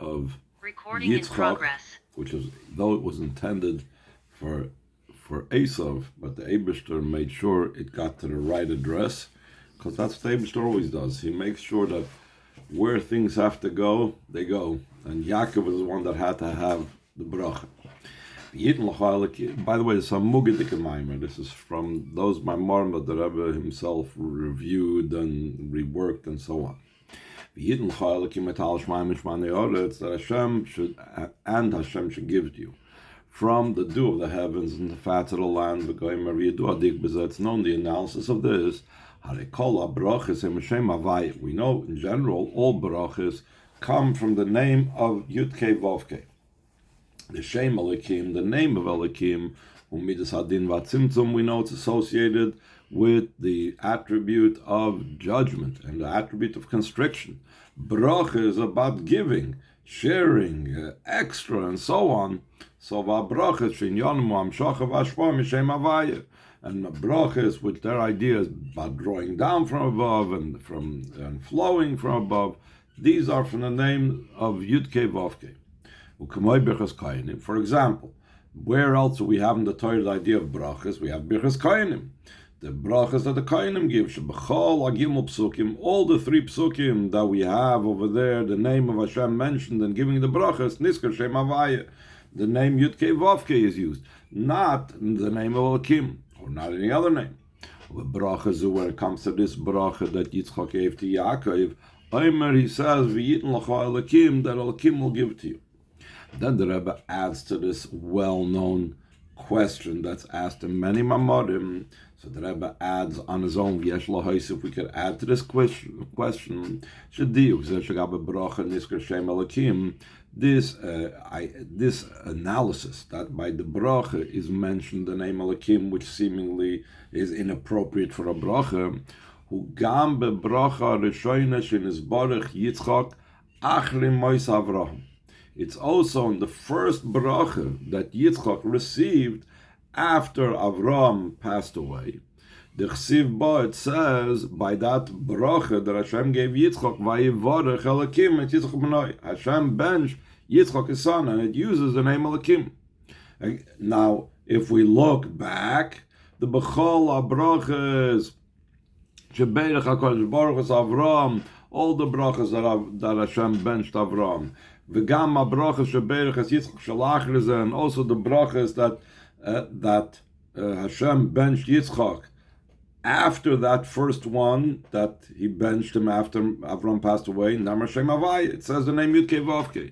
of Recording in Yitzchak, progress. which is, though it was intended for Esav, but the Eibishter made sure it got to the right address, because that's what the Eibishter always does. He makes sure that where things have to go, they go. And Yaakov is the one that had to have the bracha. By the way, there's some Mugga Maimer. This is from those Maimarim that the Rebbe himself reviewed and reworked and so on. That Hashem should, and Hashem should give to you from the dew of the heavens and the fat of the land. It's known the analysis of this. We know in general all brachas come from the name of Yudke Vovke. The Shem Elekim, the name of Elekim, Umidas Hadin Vatzimtzum, we know it's associated with the attribute of judgment and the attribute of constriction. Bracha is about giving, sharing, extra, and so on. So bracha shinyanim amshacha v'ashpa mishem avaya, and brachas, which their idea is about drawing down from above and flowing from above. These are from the name of Yudke Vovke. For example, where else do we have in the Torah the idea of brachas? We have birchas kohanim, the brachas that the kohanim give. Shebachol agimel psukim, all the 3 psukim that we have over there, the name of Hashem mentioned and giving the brachas, niskar shem avaya. The name Yudke Vovke is used, not the name of Elkim, or not any other name. The brachas, where it comes to this bracha that Yitzchak gave to Yaakov, Omer, he says, V'yitin l'cha Elkim, that Elkim will give to you. Then the Rebbe adds to this well-known question that's asked in many Mamorim. So the Rebbe adds on his own, if we could add to this question, this analysis that by the bracha is mentioned the name Elekim, which seemingly is inappropriate for a bracha, who gam be bracha rishoyna shenizbarach Yitzchak achrim mois Avraham. It's also in the first bracha that Yitzchak received after Avram passed away. The Chsiv Ba, it says, by that bracha that Hashem gave Yitzchak, Vayivarech Elakim et Yitzchak Benoi. Hashem benched Yitzchak his son, and it uses the name Elakim. Now, if we look back, the Bechol HaBrachas, Shebeirech HaKadosh Baruch Hu Avram, all the brachas that Hashem benched Avram, V'gam HaBrachas Shebeirech Yitzchak Shalach, and also the brachas that Hashem benched Yitzchak after that first one that he benched him after Avram passed away, Namar Shem Avai, it says the name Yudke Vovke.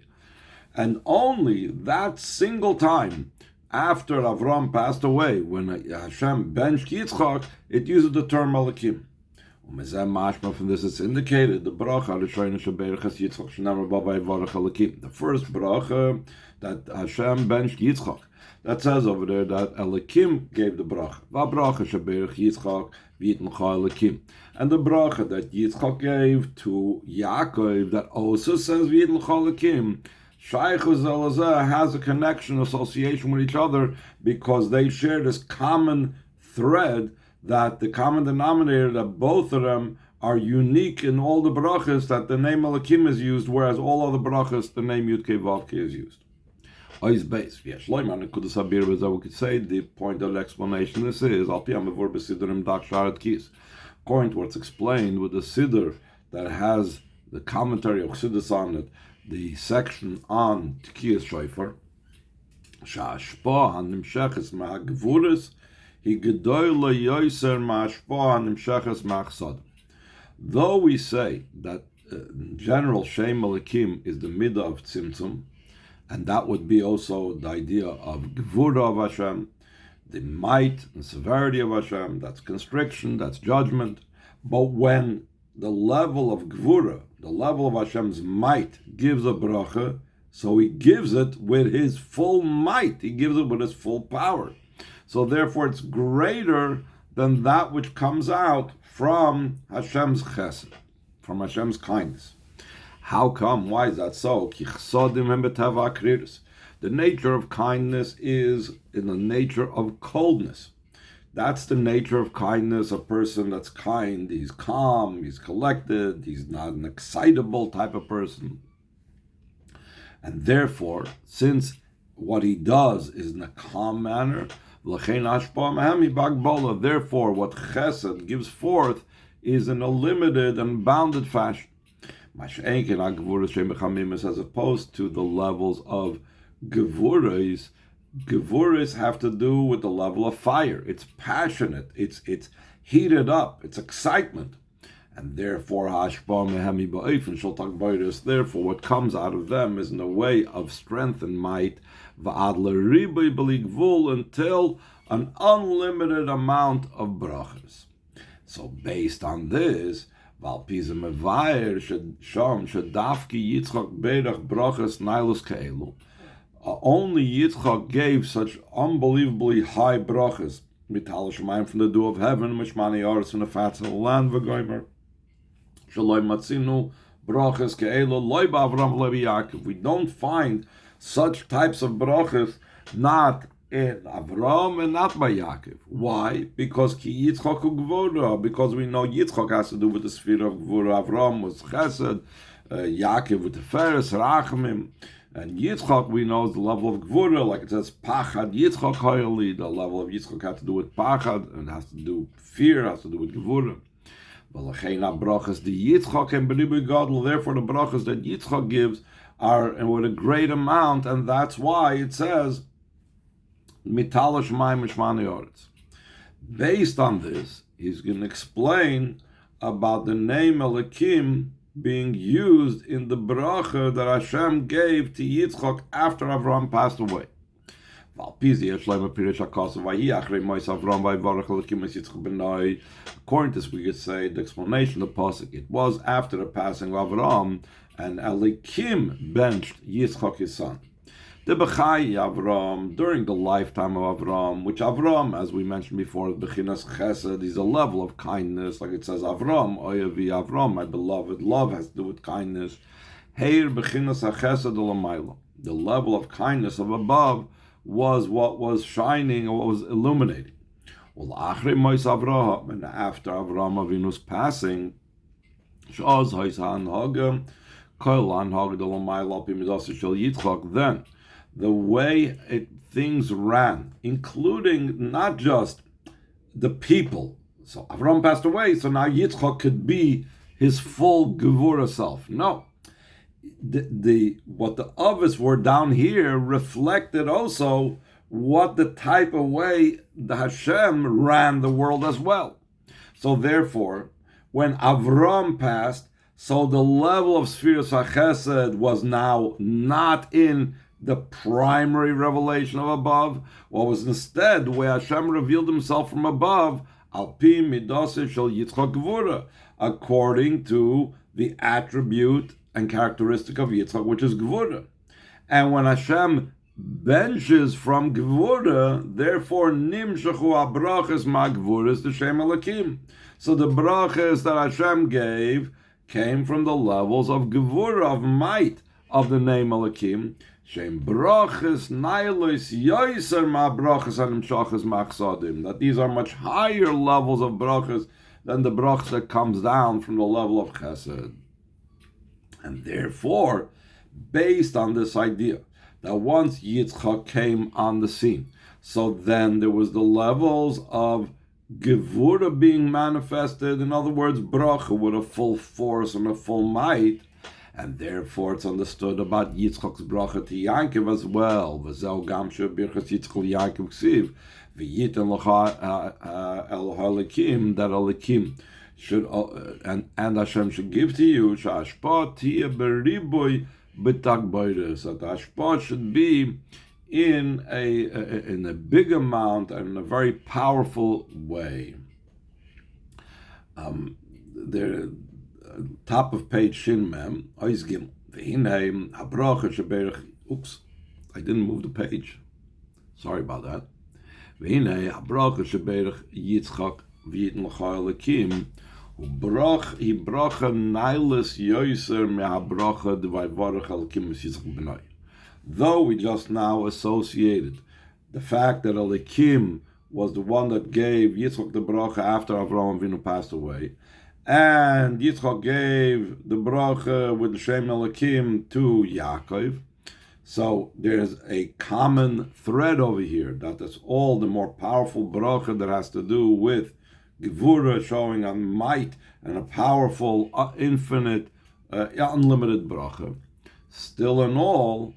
And only that single time after Avram passed away, when Hashem benched Yitzchak, it uses the term Malakim. From this it's indicated the bracha the first bracha that Hashem benched Yitzchak. That says over there that Elekim gave the bracha. And the bracha that Yitzchak gave to Yaakov that also says Elekim. Shaychus Elazar has a connection, association with each other, because they share this common thread, that the common denominator, that both of them are unique in all the brachas, that the name Elekim is used, whereas all other brachas, the name Yudke Vavke is used. We could say the point of the explanation this is according to what's explained with the Siddur that has the commentary of Chassidus on it, the section on Tkiyas Shofar, though we say that in general Shem Elekim is the midah of Tzimtzum, and that would be also the idea of Gevura of Hashem, the might and severity of Hashem, that's constriction, that's judgment. But when the level of Gevura, the level of Hashem's might, gives a bracha, so he gives it with his full might, he gives it with his full power. So therefore it's greater than that which comes out from Hashem's chesed, from Hashem's kindness. How come? Why is that so? The nature of kindness is in the nature of coldness. That's the nature of kindness. A person that's kind, he's calm, he's collected, he's not an excitable type of person. And therefore, since what he does is in a calm manner, therefore what chesed gives forth is in a limited and bounded fashion. As opposed to the levels of gevuras, gevuras have to do with the level of fire. It's passionate, it's heated up, it's excitement. And therefore, therefore, what comes out of them is in a way of strength and might, until an unlimited amount of brachas. So based on this, only Yitzchak gave such unbelievably high brachas, from the dew of heaven, mishmani aretz from the fats of the land, v'goymer. We don't find such types of brachas not in Avram and not by Yaakov. Why? Because ki Yitzchak ugvura. Because we know Yitzchak has to do with the sphere of gvura. Avram was chesed, Yaakov with the feres, rachamim. And Yitzchak, we know, is the level of gvura, like it says, pachad Yitzchak hayali. The level of Yitzchak has to do with pachad, and has to do with fear, has to do with gvura. Therefore, the brachas that Yitzchak gives are with a great amount, and that's why it says, based on this, he's going to explain about the name Elekim being used in the bracha that Hashem gave to Yitzchak after Avram passed away. According to this, we could say the explanation of the pasuk, it was after the passing of Avram, and Elikim benched Yitzchak his son. The Bechai Avram, during the lifetime of Avram, which Avram, as we mentioned before, Bechinas Chesed, is a level of kindness, like it says, Avram, Oyevi Avram, my beloved, love has to do with kindness. Heir Bechinas HaChesed Olamayla, the level of kindness of above was what was shining and what was illuminating. Well, Achre Mois Avraham, and after Avram Avinu's passing, Shaz Haisan Hagam, Koilan Hagdal Olamayla Pimidas Shel Yitzchak, then the way things ran, including not just the people. So Avram passed away, so now Yitzchak could be his full Gevurah self. No. What the others were down here reflected also what the type of way the Hashem ran the world as well. So therefore, when Avram passed, so the level of Sfiras HaChesed was now not in the primary revelation of above, what was instead where Hashem revealed himself from above, Al Pi Midaseh Shel Yitzchak Gevura, according to the attribute and characteristic of Yitzchak, which is Gevura. And when Hashem benches from Gevura, therefore Nimshachu HaBrachas Ma Gevuras the Shem Elekim. So the brachas that Hashem gave came from the levels of Gevura, of might, of the name Elekim. Shem brachas nailos yoiser ma brachas anim shachas machsadim. That these are much higher levels of brachas than the brachas that comes down from the level of chesed. And therefore, based on this idea that once Yitzchak came on the scene, so then there was the levels of gevura being manifested. In other words, bracha with a full force and a full might. And therefore, it's understood about Yitzchak's bracha to Yaakov as well. V'zeu gam she'birchas Yitzchak Yaakov ksiv v'yitan l'cha el ha'alikim, that alikim should and Hashem should give to you she'ashpa tiya beriboy b'tagboides, that the ashpa should be in a big amount and in a very powerful way. Top of page Shin Mem, Ois Gimel. V'hinei habracha sheberich. Oops, I didn't move the page. Sorry about that. V'hinei habracha sheberich Yitzchak v'yitin l'cha Elekim. Hi bracha nailis yoiser me'habracha d'vayvarach Elekim Yitzchak b'nai. Though we just now associated the fact that Elekim was the one that gave Yitzchak the bracha after Avraham Avinu passed away, and Yitzchak gave the bracha with the Shem Elekim to Yaakov, So there's a common thread over here, that is all the more powerful bracha that has to do with Gevura, showing a might and a powerful, infinite, unlimited bracha. Still in all,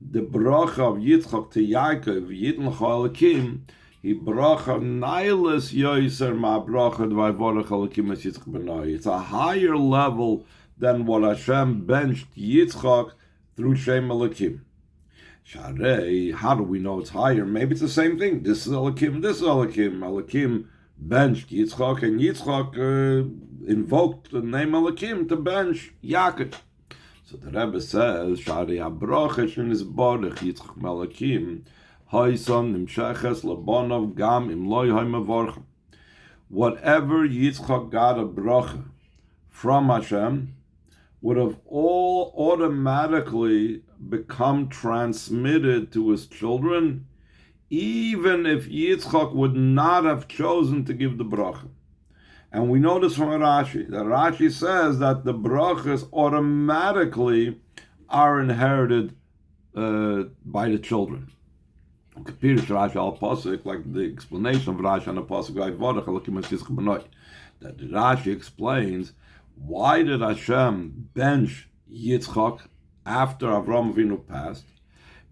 the bracha of Yitzchak to Yaakov, Yitin L'Chalakim, he bracha nailis yoiser ma bracha d'vayvorach Halakim es Yitzchak b'nai. It's a higher level than what Hashem benched Yitzchak through Shem Halakim. Sharei, how do we know it's higher? Maybe it's the same thing. This is Halakim, this is Halakim. Halakim benched Yitzchak, and Yitzchak invoked the name Halakim to bench Yaakov. So the Rebbe says, Shari HaBrocha Shenizborech Yitzchak Malakim Haisan Nimsheches Labonov Gam Im Loi Haimavorchem. Whatever Yitzchak got a bracha from Hashem would have all automatically become transmitted to his children, even if Yitzchak would not have chosen to give the bracha. And we know this from Rashi. That Rashi says that the brachas automatically are inherited by the children. Rashi al pasuk, like the explanation of Rashi on the pasuk, that Rashi explains why did Hashem bench Yitzchak after Avraham Avinu passed?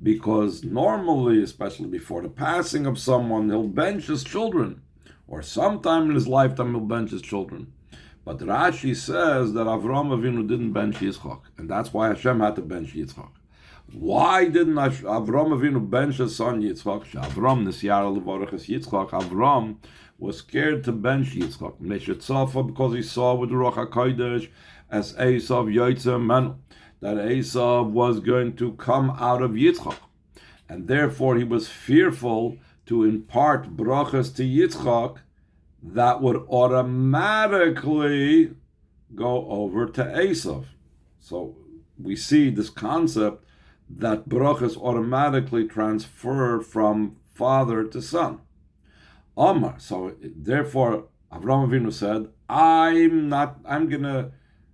Because normally, especially before the passing of someone, he'll bench his children. Or sometime in his lifetime he'll bench his children. But Rashi says that Avraham Avinu didn't bench Yitzchak, and that's why Hashem had to bench Yitzchak. Why didn't Avraham Avinu bench his son Yitzchak? Avram Nisyar Levorachas Yitzchak. Avram was scared to bench Yitzchak. Meshetzafa, because he saw with the Ruach HaKodesh as Esav Yotzeh Menu, that Esav was going to come out of Yitzchak, and therefore he was fearful to impart brachas to Yitzchak that would automatically go over to Esav. So we see this concept that brachas automatically transfer from father to son. Omar. So therefore, Avraham Avinu said, I'm gonna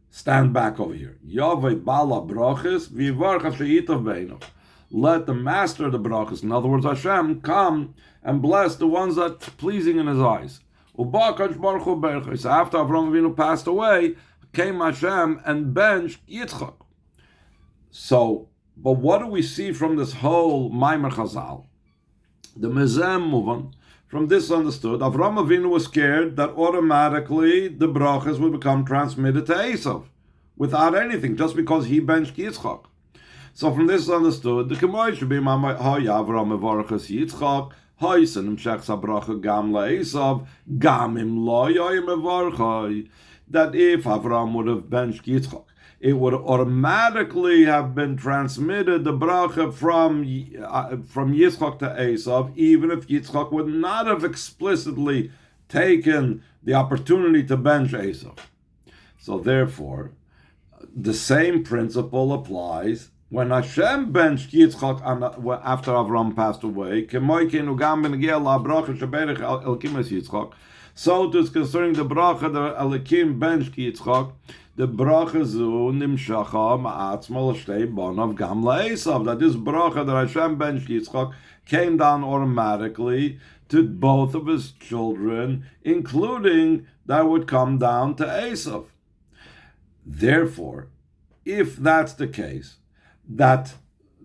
stand back over here. Yavei bala brachas v'yivarcha she'itav beinav. Let the master of the brachas, in other words Hashem, come and bless the ones that's pleasing in his eyes. So after Avraham Avinu passed away, came Hashem and benched Yitzchak. So, but what do we see from this whole Maimer Chazal? The Mezem Muvan, from this understood, Avraham Avinu was scared that automatically the brachas would become transmitted to Esav, without anything, just because he benched Yitzchak. So from this understood, the Kemoy should be Avram Mevorachas Yitzchak, Haisan Imshech Sabracha Gam LaEsav, Gam Im Lo Yoy Mevorchai, that if Avram would have benched Yitzchak, it would automatically have been transmitted, the bracha from Yitzchak to Esav, even if Yitzchak would not have explicitly taken the opportunity to bench Esav. So therefore, the same principle applies when Hashem benched Yitzchak after Avram passed away. So it is concerning the bracha that Alikim benched Yitzchak, the bracha zu nimshacha ma'atzma l'shtei bonav gam la'esav, that this bracha that Hashem benched Yitzchak came down automatically to both of his children, including that would come down to Esav. Therefore, if that's the case, that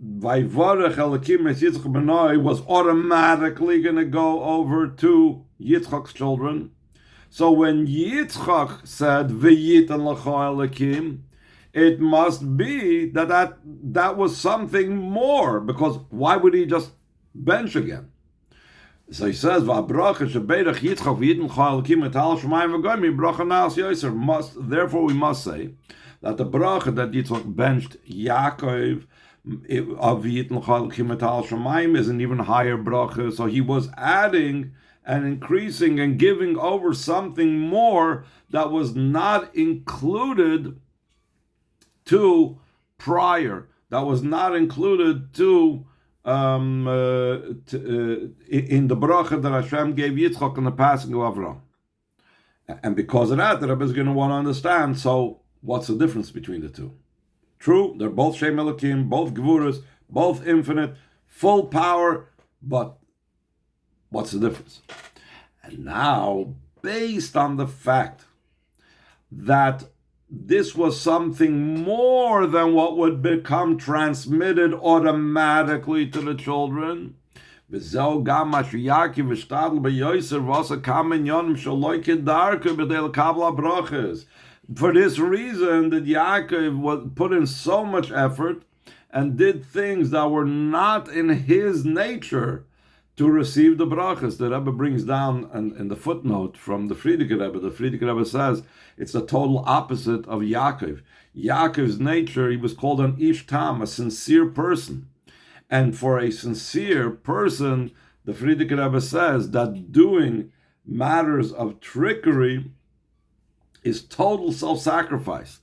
Vayvarech Elakim es Yitzchak Benoi was automatically going to go over to Yitzchak's children. So when Yitzchak said V'yitan l'cha Elakim, it must be that was something more, because why would he just bench again? So he says, "Va'bracha shebeirach Yitzchak v'yitan l'cha Elakim etal shemayim v'goyim bracha na'as yoser." Therefore, we must say that the bracha that Yitzchak benched Yaakov of V'yitan l'cha Elakim etal shemayim is an even higher bracha. So he was adding and increasing and giving over something more that was not included to prior, that was not included to in the bracha that Hashem gave Yitzchak in the passing of Avraham. And because of that, the Rebbe is going to want to understand, so what's the difference between the two? True, they're both Shem Elokim, both Gevuras, both infinite, full power, but what's the difference? And now, based on the fact that this was something more than what would become transmitted automatically to the children, for this reason, that Yaakov was put in so much effort and did things that were not in his nature to receive the brachas. The Rebbe brings down in the footnote from the Frierdiker Rebbe. The Frierdiker Rebbe says it's the total opposite of Yaakov. Yaakov's nature, he was called an ish tam, a sincere person. And for a sincere person, the Frierdiker Rebbe says that doing matters of trickery is total self-sacrifice.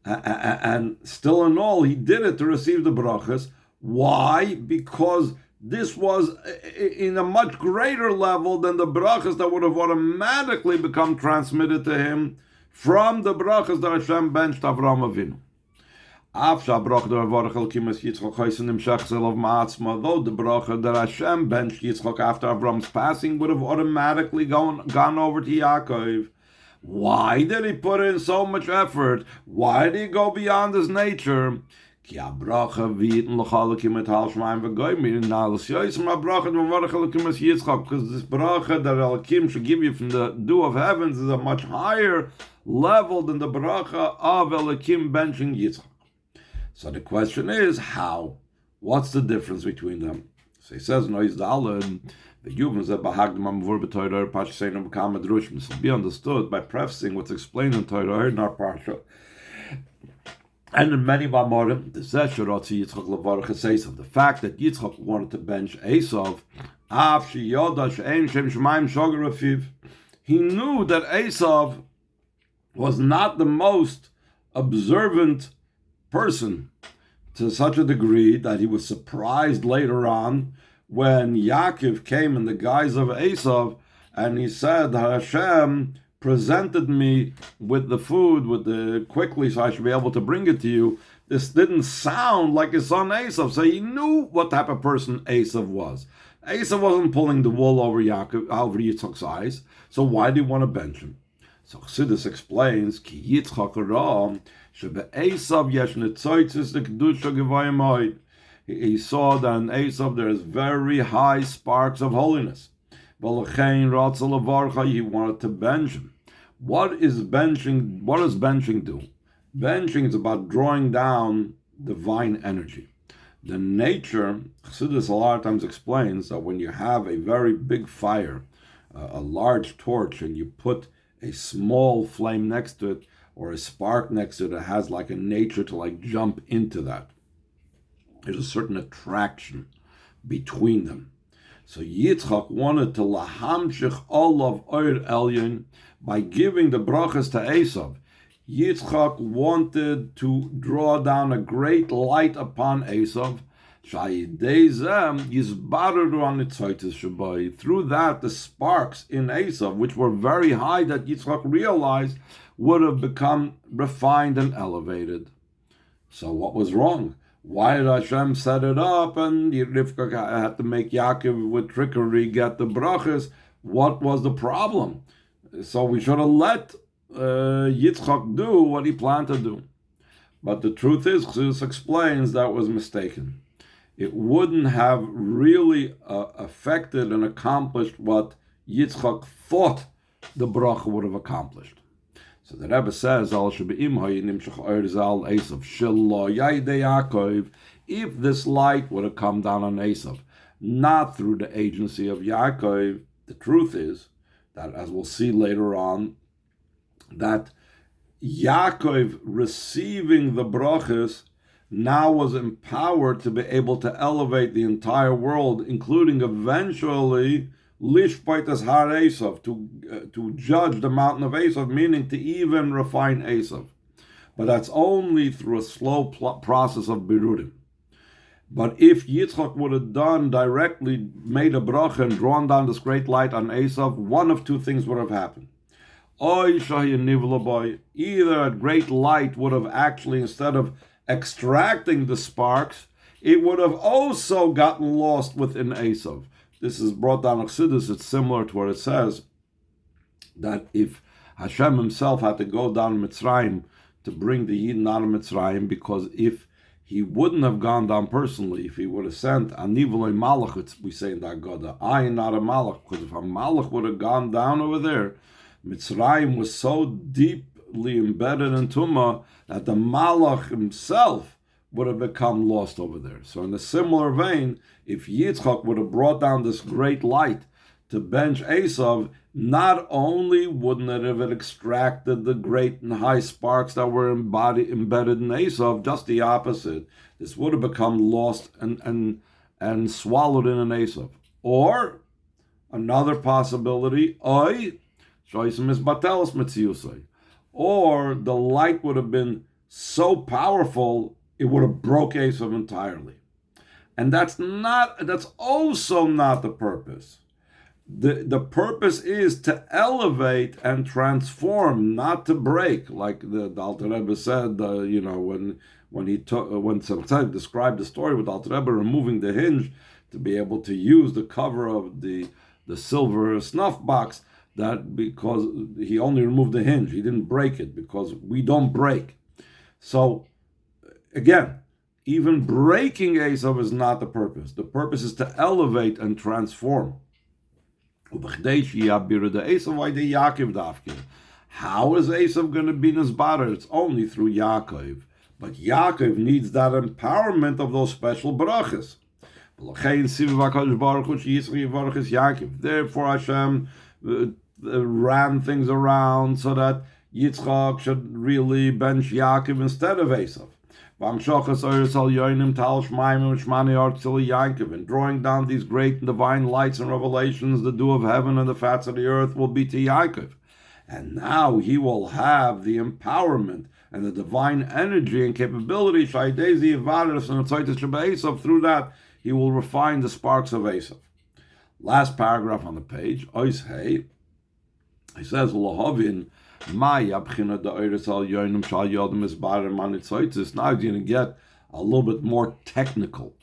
And still in all, he did it to receive the brachas. Why? Because this was in a much greater level than the brachas that would have automatically become transmitted to him from the brachas that Hashem benched Avraham Avinu. Though the bracha that Hashem benched Yitzchak after Avram's passing would have automatically gone over to Yaakov. Why did he put in so much effort? Why did he go beyond his nature? Because this bracha that Alkim should give you from the dew of heavens is a much higher level than the bracha of Alkim benching Yitzchak. So the question is, how? What's the difference between them? So he says, no, he's the Alad. This will be understood by prefacing what's explained in Torah in our parsha. And in many Mamorim, the fact that Yitzchak wanted to bench Esav, he knew that Esav was not the most observant person, to such a degree that he was surprised later on when Yaakov came in the guise of Esav, and he said, Hashem presented me with the food quickly so I should be able to bring it to you. This didn't sound like his son Esav, so he knew what type of person Esav was. Esav wasn't pulling the wool over Yitzchak's eyes, so why do you want to bench him? So Chassidus explains, Ki Yitzchak ra shebe'esav yesh netzoitzis lekdusha gevayim ha'id. He saw that in Esav there is very high sparks of holiness. V'lechein ratza levarcha, he wanted to bench him. What is benching? What does benching do? Benching is about drawing down divine energy. The nature, Chassidus a lot of times explains that when you have a very big fire, a large torch, and you put a small flame next to it, or a spark next to it, it has like a nature to like jump into that. There's a certain attraction between them. So Yitzchak wanted to lahamshich olav oir elyon by giving the brachas to Esav. Yitzchak wanted to draw down a great light upon Esav. Through that, the sparks in Esav, which were very high that Yitzchak realized, would have become refined and elevated. So what was wrong? Why did Hashem set it up and Rivka had to make Yaakov with trickery get the brachas? What was the problem? So we should have let Yitzchak do what he planned to do. But the truth is, Chassidus explains that was mistaken. It wouldn't have really affected and accomplished what Yitzchak thought the bracha would have accomplished. So the Rebbe says, if this light would have come down on Esav, not through the agency of Yaakov, the truth is that, as we'll see later on, that Yaakov receiving the brachas now was empowered to be able to elevate the entire world, including eventually Lishpaitas Har Esav, to judge the mountain of Esav, meaning to even refine Esav. But that's only through a slow process of Birudim. But if Yitzchak would have done directly, made a bracha and drawn down this great light on Esav, one of two things would have happened. Either a great light would have actually, instead of extracting the sparks, it would have also gotten lost within Esav. This is brought down in Chassidus. It's similar to what it says, that if Hashem himself had to go down Mitzrayim to bring the Yidden out of Mitzrayim, because if he wouldn't have gone down personally, if he would have sent Anivoloi Malach, we say in the Agada, I am not a Malach, because if a Malach would have gone down over there, Mitzrayim was so deeply embedded in Tumah that the Malach himself would have become lost over there. So in a similar vein, if Yitzchak would have brought down this great light to bench Esav, not only wouldn't it have extracted the great and high sparks that were embedded in Esav, just the opposite. This would have become lost and swallowed in an Esav. Or, another possibility, or the light would have been so powerful, it would have broke Esav entirely. And that's also not the purpose. The purpose is to elevate and transform, not to break, like the Alter Rebbe said. When Tzemach described the story with Alter Rebbe removing the hinge to be able to use the cover of the silver snuff box, that because he only removed the hinge, he didn't break it, because we don't break. So again, even breaking Esav is not the purpose. The purpose is to elevate and transform. How is Esav going to be Nizbarer? It's only through Yaakov. But Yaakov needs that empowerment of those special brachas. Therefore Hashem ran things around so that Yitzchak should really bench Yaakov instead of Esav. And drawing down these great and divine lights and revelations, the dew of heaven and the fats of the earth will be to Yaakov. And now he will have the empowerment and the divine energy and capability. Through that, he will refine the sparks of Esav. Last paragraph on the page. He says, now you're going to get a little bit more technical.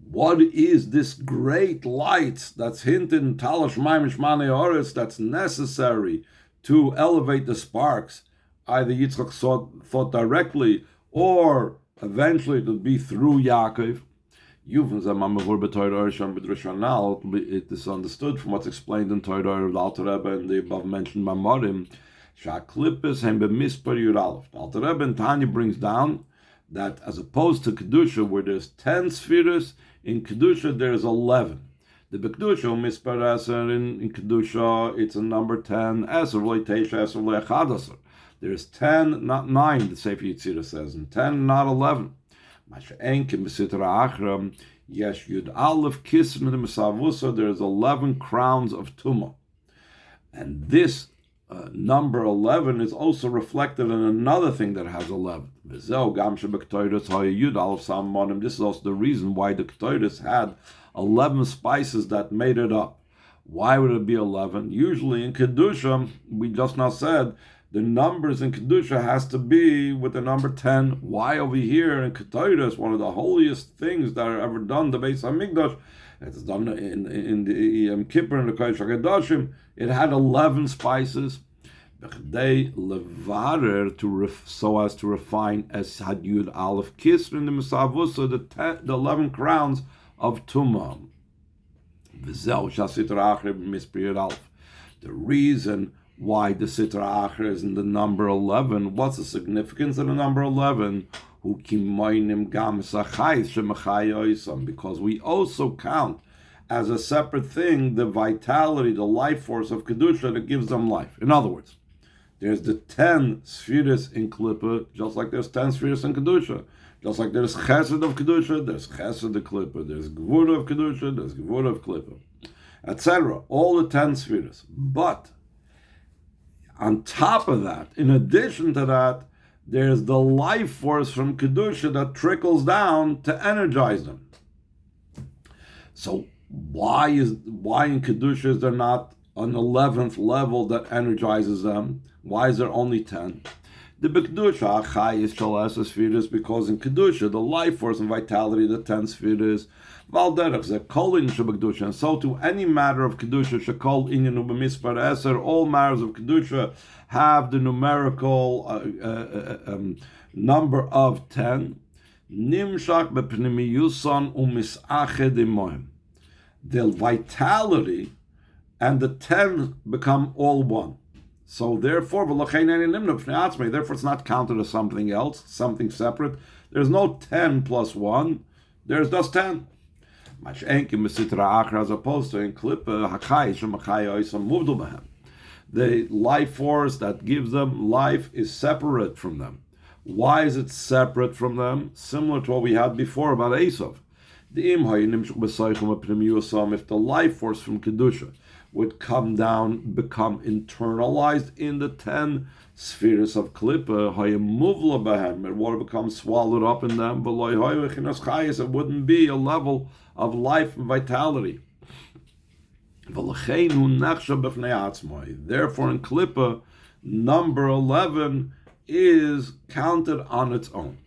What is this great light that's hinted in Talash Maim Shmane Oretz that's necessary to elevate the sparks? Either Yitzchak thought directly, or eventually it will be through Yaakov. It is understood from what's explained in Torah of the Alter Rebbe and the above mentioned Mamorim. The Alter Rebbe and Tanya brings down that as opposed to Kedusha, where there's 10 spheres, in Kedusha there's 11. The Bekdusha, Mispar Eser, in Kedusha, it's a number 10, Eser, Teisha, Eser, Lechadaser. There's 10, not 9, the Sefer Yetzirah says, and 10, not 11. Yesh Yud Aleph Kisrin the Mesavusa, there's 11 crowns of Tumah. And this number 11 is also reflected in another thing that has 11. This is also the reason why the Ketores had 11 spices that made it up. Why would it be 11? Usually in Kedusha, we just now said, the numbers in Kedusha has to be with the number 10. Why over here in Ketores, one of the holiest things that are ever done, the Beis HaMikdash, it's done in the Yom Kippur and the Kodesh HaKadoshim. It had 11 spices. They levarer so as to refine as had Yud Aleph Kisr in the Mesavusa, the 11 crowns of Tumah. The reason why the Sitra Acher is in the number 11, what's the significance of the number 11? Because we also count as a separate thing the vitality, the life force of Kedusha that gives them life. In other words, there's the 10 spheres in Klippa, just like there's 10 spheres in Kedusha. Just like there's Chesed of Kedusha, there's Chesed of Klippa. There's Gvura of Kedusha, there's Gvura of Klippa, etc. All the 10 spheres. But on top of that, in addition to that, there's the life force from Kedusha that trickles down to energize them. So why in Kedusha is there not an 11th level that energizes them? Why is there only 10? The Bekdusha Achayis Shalas Spheres, because in Kedusha, the life force and vitality, the 10 spheres, Valderach ze Kolin Shabekdusha, and so to any matter of Kedusha, Shakol Inyan Ubamispar Eser, all matters of Kedusha have the numerical number of 10. Nimshach bepnimiyusan umisached imoim. The vitality and the 10 become all one. So therefore, therefore it's not counted as something else, something separate. There's no 10 plus 1, there's just 10. As opposed to in Klippa, the life force that gives them life is separate from them. Why is it separate from them? Similar to what we had before about Esav. If the life force from Kedusha would come down, become internalized in the 10 spheres of Klippa, it would become swallowed up in them, it wouldn't be a level of life and vitality. Therefore in Klippa, number 11 is counted on its own.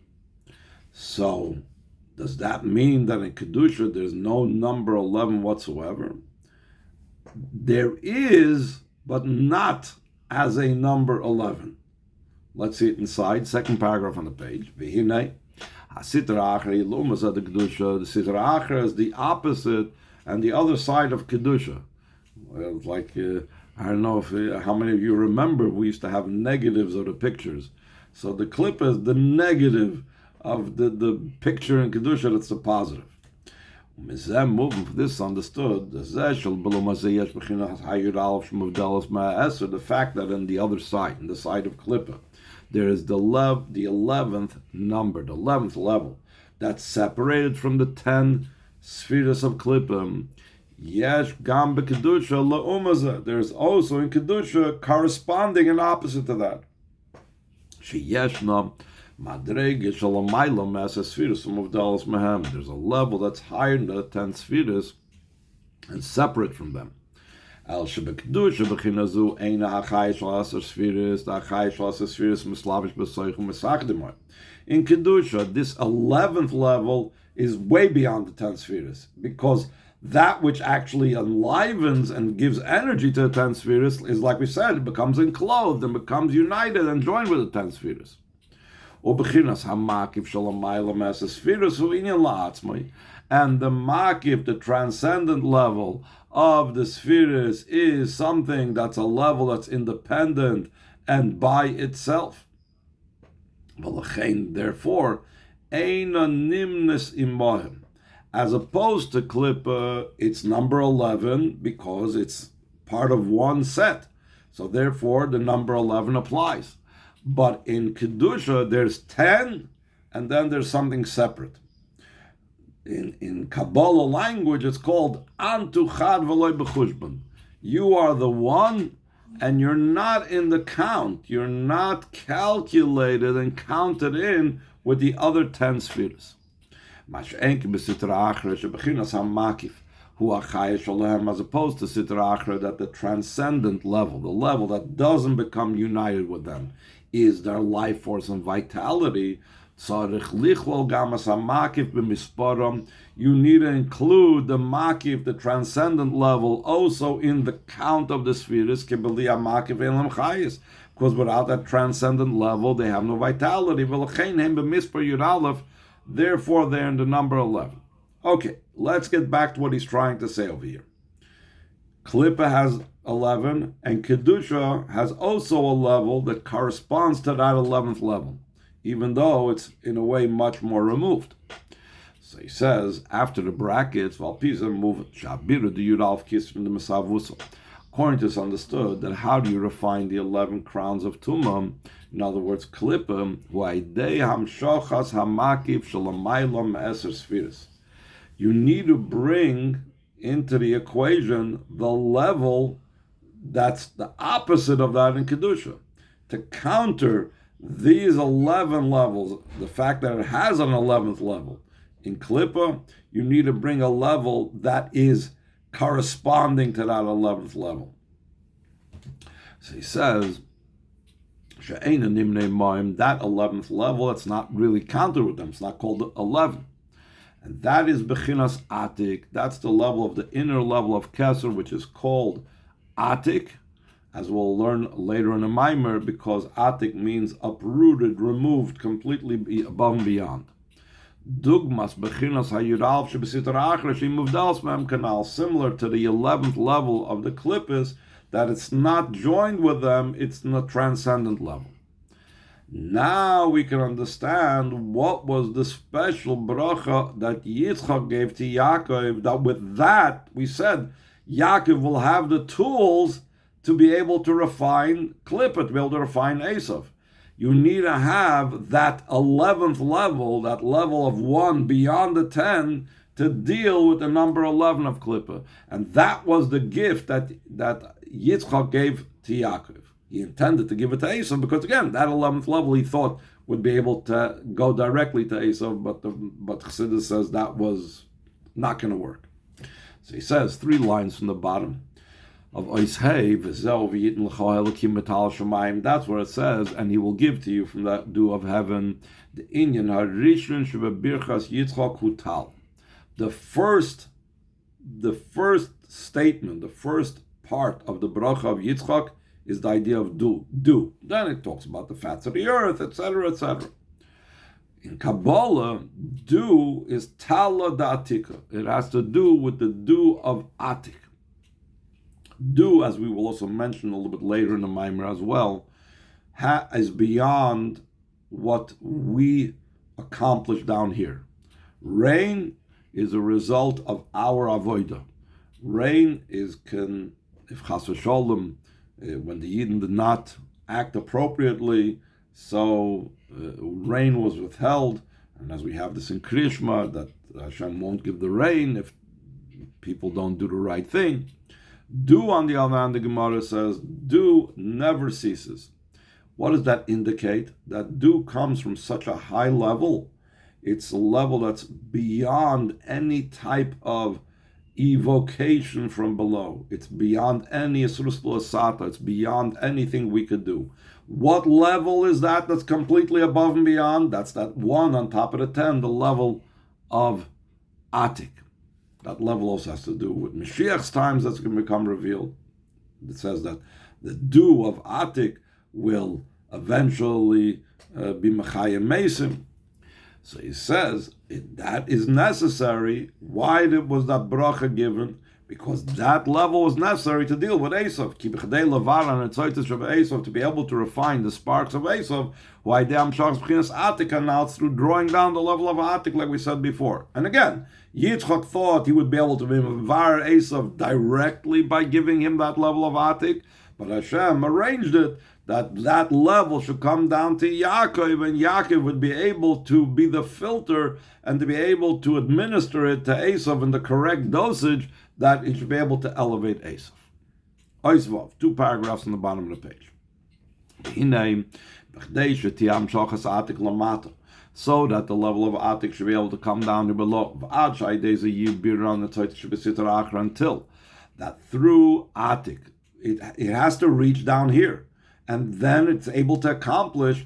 So, does that mean that in Kedusha there's no number 11 whatsoever? There is, but not as a number 11. Let's see it inside, second paragraph on the page. The Sitra Achra is the opposite and the other side of Kedusha. Well, it's like, I don't know how many of you remember, we used to have negatives of the pictures. So the clip is the negative of the picture in Kedusha, that's the positive. Moving for this understood, the fact that on the other side, in the side of Klippa, there is the 11th number, the 11th level, that's separated from the 10 spheres of Klippa. Yesh gam bekedusha la'umaza. There's also in Kedusha corresponding and opposite to that. Sheyeshna madrege shalamayla masa spheres umuvdalas mahem. There's a level that's higher than the 10 spheres and separate from them. Al shebekedusha b'chinazu eina hachai shalasar spheres. The hachai shalasar spheres mislavish b'soichum misachdimoi. In Kedusha, this 11th level is way beyond the 10 spheres, because that which actually enlivens and gives energy to the 10 spheres is, like we said, it becomes enclosed and becomes united and joined with the 10 spheres. And the makif, the transcendent level of the spheres, is something that's a level that's independent and by itself. Therefore, eina nimnes imohim. As opposed to Klippa, it's number 11 because it's part of one set. So therefore, the number 11 applies. But in Kedusha, there's 10, and then there's something separate. In Kabbalah language, it's called Antu Chad V'Loi B'Chushban. You are the one, and you're not in the count. You're not calculated and counted in with the other 10 spheres. As opposed to Sitra Achra, that the transcendent level, the level that doesn't become united with them, is their life force and vitality. You need to include the makif, the transcendent level, also in the count of the spheres, because without that transcendent level, they have no vitality. Therefore, they're in the number 11. Okay, let's get back to what he's trying to say over here. Klippa has 11, and Kedusha has also a level that corresponds to that 11th level, even though it's, in a way, much more removed. So he says, after the brackets, Valpisa move Shabiru the Yudalf Kis from the Masavusel. According to this, understood that how do you refine the 11 crowns of Tumam? In other words, Klippa, Huaidei Hamshochas Hamakif Shalamaylam Eser Spheres. You need to bring into the equation the level that's the opposite of that in Kedusha. To counter these 11 levels, the fact that it has an 11th level. In Klippa, you need to bring a level that is corresponding to that 11th level. So he says, That 11th level, that's not really counted with them. It's not called 11. And that is Bechinas Atik. That's the level of the inner level of Keser, which is called Atik, as we'll learn later in the Maimer, because Atik means uprooted, removed, completely above and beyond. Dugmas Bechinas Hayural Shebesiter Achra Shimuvdals Mem Kanal, similar to the 11th level of the Klippus, that it's not joined with them, it's in the transcendent level. Now we can understand what was the special bracha that Yitzchak gave to Yaakov, that with that, we said, Yaakov will have the tools to be able to refine Klippah, to be able to refine Esav. You need to have that 11th level, that level of 1 beyond the 10, to deal with the number 11 of Klippah. And that was the gift that Yitzchak gave to Yaakov. He intended to give it to Esav because, again, that 11th level he thought would be able to go directly to Esav, but Chassidus says that was not going to work. So he says 3 lines from the bottom of Oishei, V'zeu v'yitin l'cho ha'elakim b'tal shamayim. That's where it says, and he will give to you from that dew of heaven, the inyan harishon shebabirchas Yitzchak hutal. The first statement, the first part of the bracha of Yitzchak is the idea of dew. Then it talks about the fats of the earth, etc., etc. In Kabbalah, dew is tala da'atika. It has to do with the dew of Atik. Dew, as we will also mention a little bit later in the Maimer as well, is beyond what we accomplish down here. Rain is a result of our avodah. Rain is, if chas v'sholem, when the Yidden did not act appropriately, so rain was withheld, and as we have this in Krishma, that Hashem won't give the rain if people don't do the right thing. Dew, on the other hand, the Gemara says, dew never ceases. What does that indicate? That dew comes from such a high level. It's a level that's beyond any type of evocation from below. It's beyond any Asrus Asata. It's beyond anything we could do. What level is that that's completely above and beyond? That's that 1 on top of the 10, the level of Atik. That level also has to do with Mashiach's times that's going to become revealed. It says that the dew of Atik will eventually be Mechayim Mesim. So he says that is necessary. Why was that bracha given? Because that level was necessary to deal with Esav. To be able to refine the sparks of Esav, now through drawing down the level of Atik, like we said before. And again, Yitzchak thought he would be able to var Esav directly by giving him that level of Atik, but Hashem arranged it that level should come down to Yaakov, and Yaakov would be able to be the filter and to be able to administer it to Esav in the correct dosage, that he should be able to elevate Esav. Oisvav, 2 paragraphs on the bottom of the page. So that the level of Atik should be able to come down to below. Until that through Atik, it has to reach down here. And then it's able to accomplish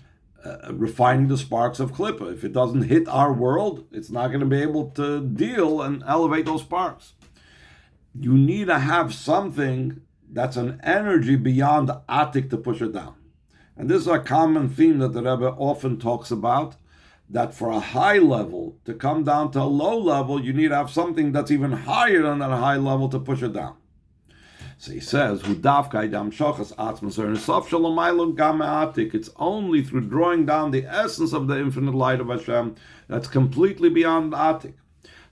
refining the sparks of Klippah. If it doesn't hit our world, it's not going to be able to deal and elevate those sparks. You need to have something that's an energy beyond Atik to push it down. And this is a common theme that the Rebbe often talks about, that for a high level to come down to a low level, you need to have something that's even higher than that high level to push it down. So he says, it's only through drawing down the essence of the infinite light of Hashem that's completely beyond Atik.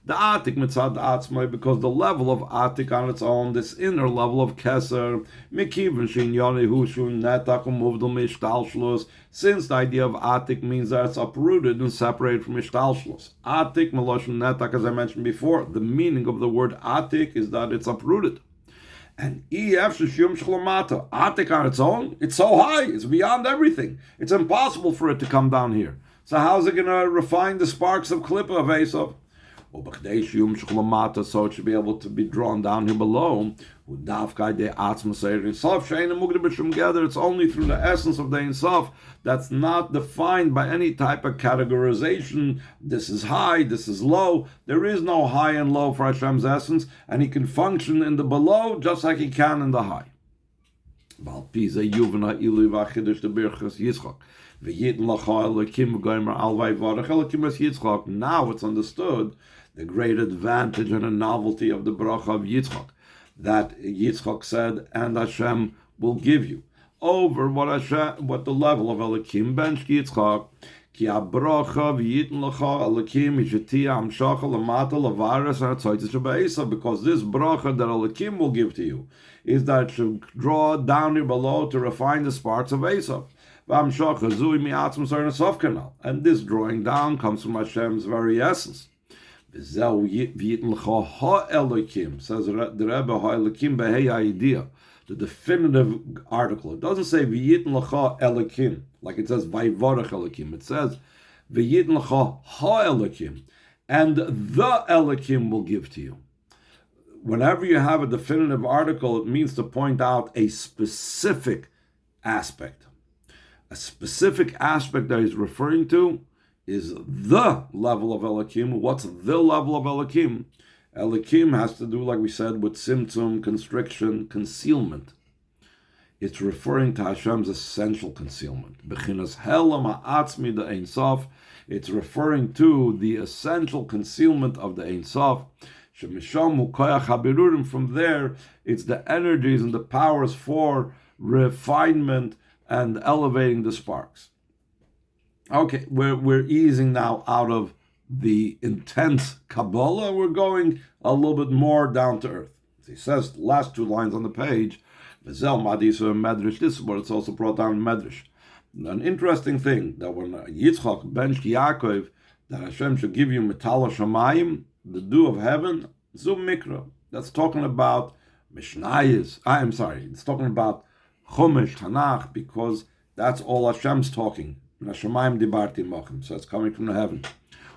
The Atik mitzad atzmai, because the level of Atik on its own, this inner level of Keser, since the idea of Atik means that it's uprooted and separated from Ishtalshlus. Atik meloshen netak, as I mentioned before, the meaning of the word Atik is that it's uprooted. And Atik on its own, it's so high, it's beyond everything. It's impossible for it to come down here. So how's it going to refine the sparks of Klippah of Esav? So it should be able to be drawn down here below. It's only through the essence of the Ein Sof that's not defined by any type of categorization. This is high, this is low. There is no high and low for Hashem's essence, and he can function in the below just like he can in the high. Now it's understood the great advantage and the novelty of the bracha of Yitzchak, that Yitzchak said, and Hashem will give you, over what the level of Elekim bench Yitzchak. Ki bracha v'yitin l'cha Elekim ishetia amshacha l'mata l'varas ha'tzoytis shebe'esav, because this bracha that Elekim will give to you is that it should draw down here below to refine the sparks of Esav. And this drawing down comes from Hashem's very essence. Says the Rebbe, ha'elekim behei idea, the definitive article. It doesn't say v'yitin l'cha elekim, like it says vayvarach elekim. It says v'yitin l'cha ha'elekim, and the elekim will give to you. Whenever you have a definitive article, it means to point out a specific aspect. A specific aspect that he's referring to is the level of Elekim. What's the level of Elekim? Elekim has to do, like we said, with symptom, constriction, concealment. It's referring to Hashem's essential concealment. Bechinas helam ha'atzmi the Ein Sof. It's referring to the essential concealment of the Ein Sof. From there, it's the energies and the powers for refinement and elevating the sparks. Okay, we're easing now out of the intense Kabbalah. We're going a little bit more down to earth. He says, the last two lines on the page, this is what it's also brought down in Medrash. An interesting thing, that when Yitzchak benched Yaakov, that Hashem should give you Metal Shamayim, the dew of heaven, Zum Mikra. That's talking about Mishnayos. It's talking about Chumash, Tanakh, because that's all Hashem's talking. So it's coming from the heaven.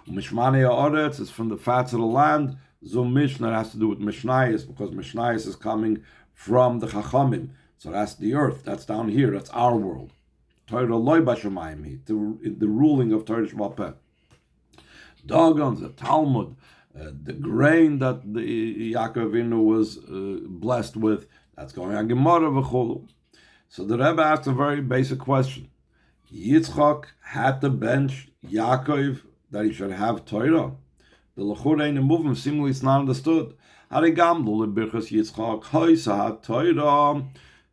Mishmane Haaretz is from the fats of the land. Zum Mishnah has to do with Mishnayos, because Mishnayos is coming from the Chachamim. So that's the earth. That's down here. That's our world. Torah loy b'shamayim, the ruling of Torah Sheba'al Peh. Dagons, the Talmud, the grain that the Yaakov Avinu was blessed with, that's going on Gemara v'cholu. So the Rebbe asked a very basic question. Yitzchak had to bench Yaakov that he should have Torah. The L'churei movement seemingly it's not understood. Harigamdu lebirchas Yitzchak hoisa Torah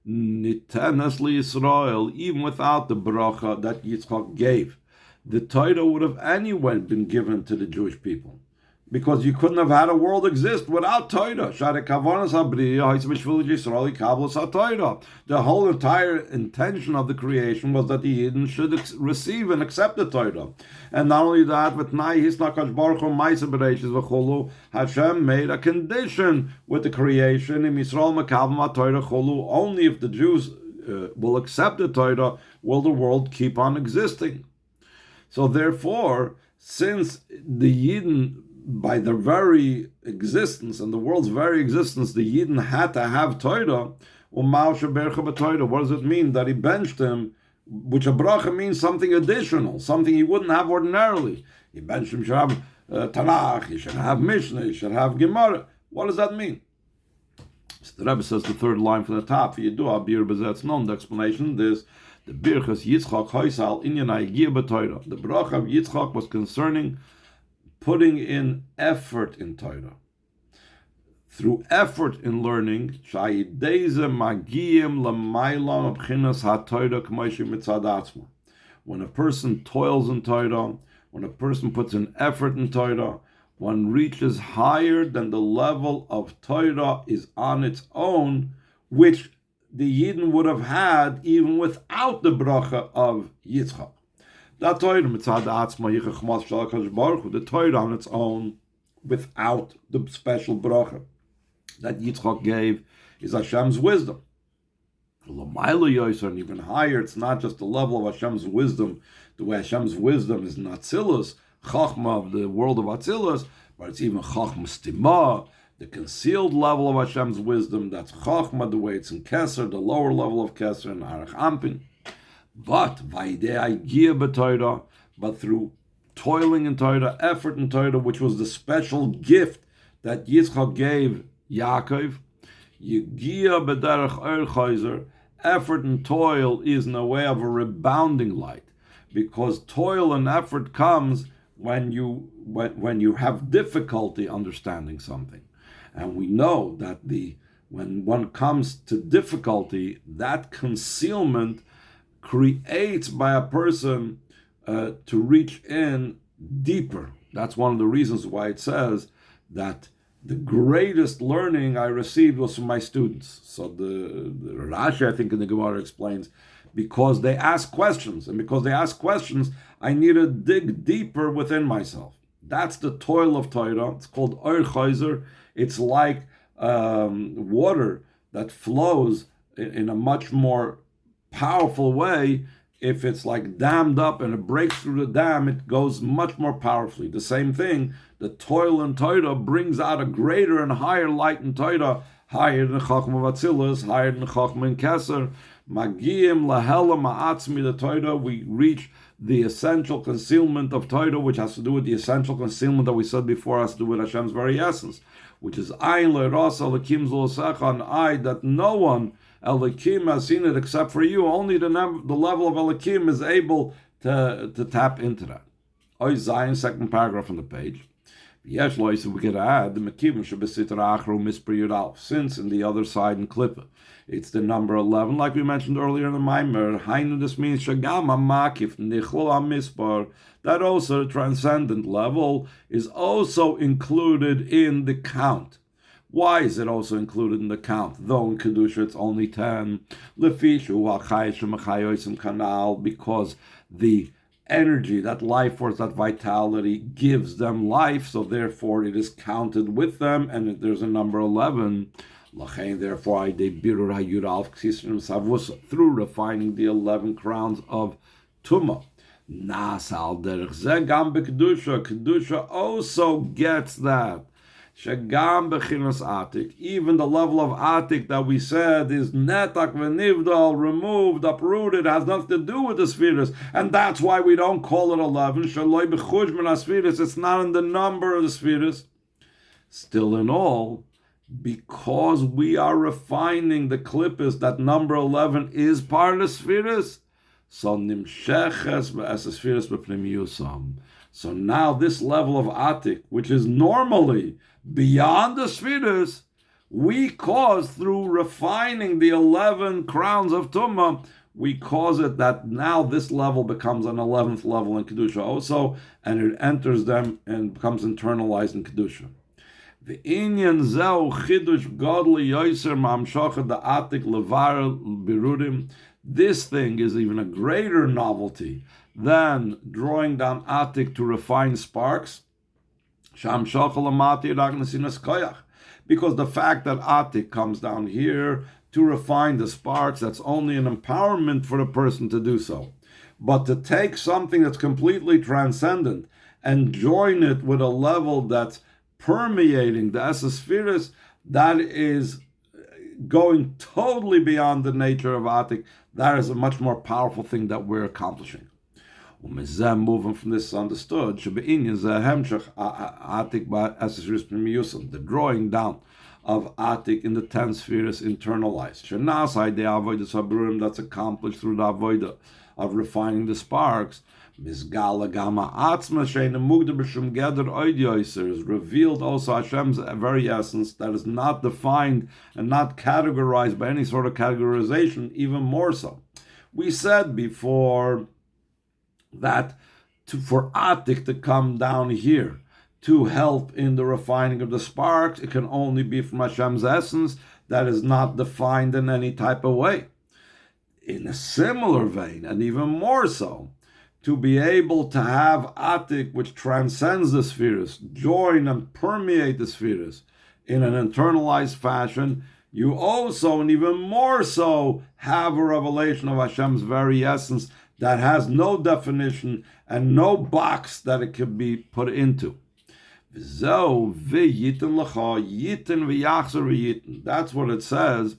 nitenes liYisrael, even without the bracha that Yitzchak gave. The Torah would have anyway been given to the Jewish people, because you couldn't have had a world exist without Torah. The whole entire intention of the creation was that the Yidden should receive and accept the Torah. And not only that, Hashem made a condition with the creation. Only if the Jews will accept the Torah will the world keep on existing. So therefore, since the Yidden, by their very existence and the world's very existence, the Yidden had to have Torah. What does it mean that he benched him? Which a bracha means something additional, something he wouldn't have ordinarily. He benched him, should have Tanakh, he should have Mishnah, he should have Gemara. What does that mean? So the Rebbe says the third line from the top, the explanation is the Birchas Yitzchak Hoysal Inyanai Giyah B'Torah. The bracha of Yitzchak was concerning putting in effort in Torah. Through effort in learning, when a person toils in Torah, when a person puts in effort in Torah, one reaches higher than the level of Torah is on its own, which the Yidden would have had even without the bracha of Yitzchak. The Torah on its own, without the special bracha that Yitzchak gave, is Hashem's wisdom. And even higher, it's not just the level of Hashem's wisdom, the way Hashem's wisdom is Atzilus, Chachma of the world of Atzilus, but it's even Chochmas Timah, the concealed level of Hashem's wisdom. That's Chochma, the way it's in Keser, the lower level of Keser in Arach Ampin. But but through toiling in Torah, effort in Torah, which was the special gift that Yitzchak gave Yaakov, Yegia b'derech Chayzer, effort and toil is in a way of a rebounding light, because toil and effort comes when you have difficulty understanding something. And we know that when one comes to difficulty, that concealment creates by a person to reach in deeper. That's one of the reasons why it says that the greatest learning I received was from my students. So the Rashi, I think, in the Gemara explains, because they ask questions, and because they ask questions, I need to dig deeper within myself. That's the toil of Torah. It's called Or Chayzer. It's like water that flows in a much more powerful way. If it's like dammed up and it breaks through the dam, it goes much more powerfully. The same thing, the toil in Torah brings out a greater and higher light in Torah, higher than Chachma Vatzilus, higher than Chachma in Keser. Magiyim lahela ma'atzmi the Torah, we reach the essential concealment of Torah, which has to do with the essential concealment that we said before, has to do with Hashem's very essence, which is ayin le'ras alakim zolosecha, an eye that no one Elikim has seen it except for you. Only the level of Elikim is able to tap into that. Oy Zayin, second paragraph on the page. Yes, Lois, we could add the Mekim Shabasitra Achru Mispr Yudal. Since in the other side in Klippa, it's the number 11, like we mentioned earlier in the Maimer. Hainu, this means Shagama Makif Nichol Mispar. That also the transcendent level is also included in the count. Why is it also included in the count? Though in Kedusha it's only 10. Because the energy, that life force, that vitality gives them life, so therefore it is counted with them, and there's a number 11. Therefore, through refining the 11 crowns of Tumah. Kedusha also gets that. Shagam bechinas atik, even the level of atik that we said is netak v'nivdal, removed, uprooted, has nothing to do with the spheres, and that's why we don't call it 11. Shaloi b'chujman spheres, it's not in the number of the spheres. Still in all, because we are refining the klippus that number 11 is part of the spheres, so nimsheches b'es b'pnimiyusam. So now this level of atik, which is normally beyond the spheres, we cause through refining the 11 crowns of Tumah, we cause it that now this level becomes an 11th level in Kedusha also, and it enters them and becomes internalized in Kedusha. The inyan zeu chidush godly yoiser mamshocha the atik levar birudim. This thing is even a greater novelty than drawing down atik to refine sparks. Because the fact that atik comes down here to refine the sparks, that's only an empowerment for the person to do so. But to take something that's completely transcendent and join it with a level that's permeating the Esespheres, that is going totally beyond the nature of atik. That is a much more powerful thing that we're accomplishing. Moving from this is understood, the drawing down of atik in the 10 spheres internalized. That's accomplished through the avodah of refining the sparks. Is revealed also Hashem's very essence that is not defined and not categorized by any sort of categorization, even more so. We said before that for atik to come down here to help in the refining of the sparks, it can only be from Hashem's essence that is not defined in any type of way. In a similar vein, and even more so, to be able to have atik which transcends the spheres, join and permeate the spheres in an internalized fashion, you also, and even more so, have a revelation of Hashem's very essence that has no definition and no box that it can be put into. So v'yitin lecha yitin v'yachzer v'yitin. That's what it says.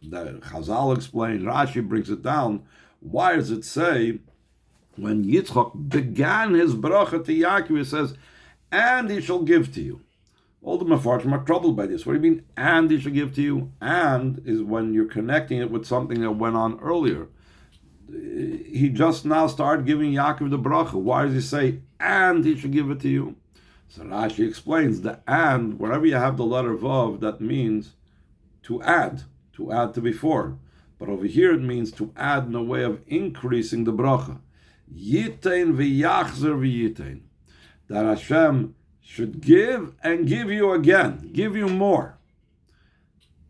The Chazal explained. Rashi brings it down. Why does it say when Yitzchak began his bracha to Yaakov, it says, "And he shall give to you." All the Mefarshim are troubled by this. What do you mean, "And he shall give to you"? And is when you're connecting it with something that went on earlier. He just now started giving Yaakov the bracha. Why does he say, "And he shall give it to you"? So Rashi explains the "and," wherever you have the letter Vav, that means to add to before. But over here it means to add in a way of increasing the bracha. Yitain v'yachzer v'yitain. That Hashem should give and give you again, give you more.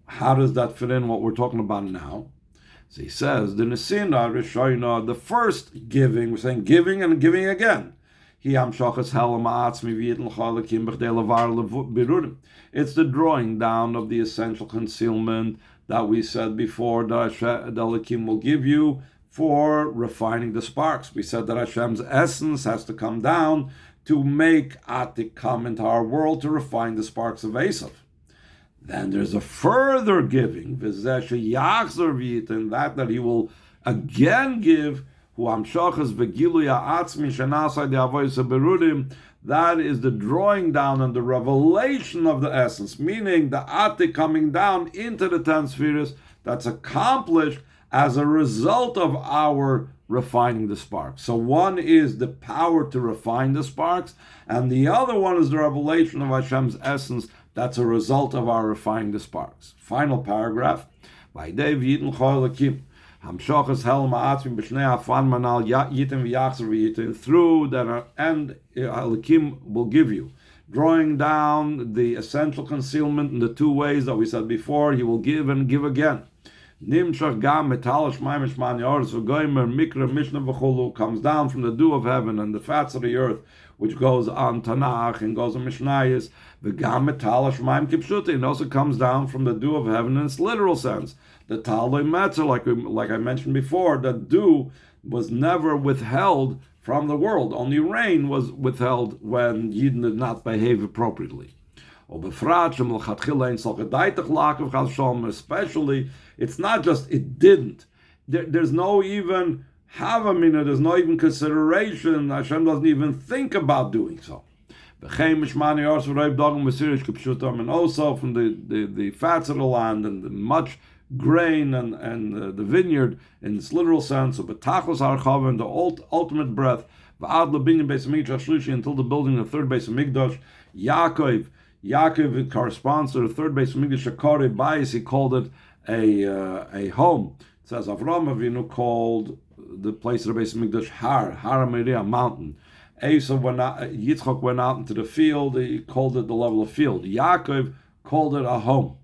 How does that fit in what we're talking about now? So he says, the Nesina Rishoina, the first giving, we're saying giving and giving again. It's the drawing down of the essential concealment that we said before that the Elekim will give you for refining the sparks. We said that Hashem's essence has to come down to make Atik come into our world to refine the sparks of Esav. Then there's a further giving, that he will again give, that is the drawing down and the revelation of the essence, meaning the Atik coming down into the 10 spheres that's accomplished as a result of our refining the sparks. So one is the power to refine the sparks, and the other one is the revelation of Hashem's essence that's a result of our refining the sparks. Final paragraph. Through that and Elekim will give you, drawing down the essential concealment in the two ways that we said before. He will give and give again. Comes down from the dew of heaven and the fats of the earth, which goes on Tanakh and goes on Mishnayos. It also comes down from the dew of heaven in its literal sense. The Taloi Metzer, like I mentioned before, that dew was never withheld from the world. Only rain was withheld when Yidden did not behave appropriately. Especially, it's not just it didn't. There's no even havamina, there's no even consideration. Hashem doesn't even think about doing so. And also from the fats of the land and the much grain and the vineyard in its literal sense, of betachos harchava and the ultimate breath, until the building of the third base of Mikdash. Yaakov it corresponds to the third base of Mikdash. Shakare Bayis, he called it a home. It says Avram Avinu called the place of the base of Mikdash Har Meriah, mountain. Yitzchak went out into the field. He called it the level of field. Yaakov called it a home.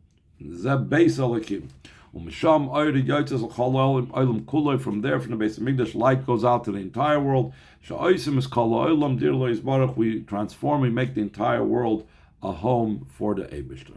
Zeh Beis Elekim. From there, from the base of Mikdash, light goes out to the entire world. We transform, we make the entire world a home for the Eibishter.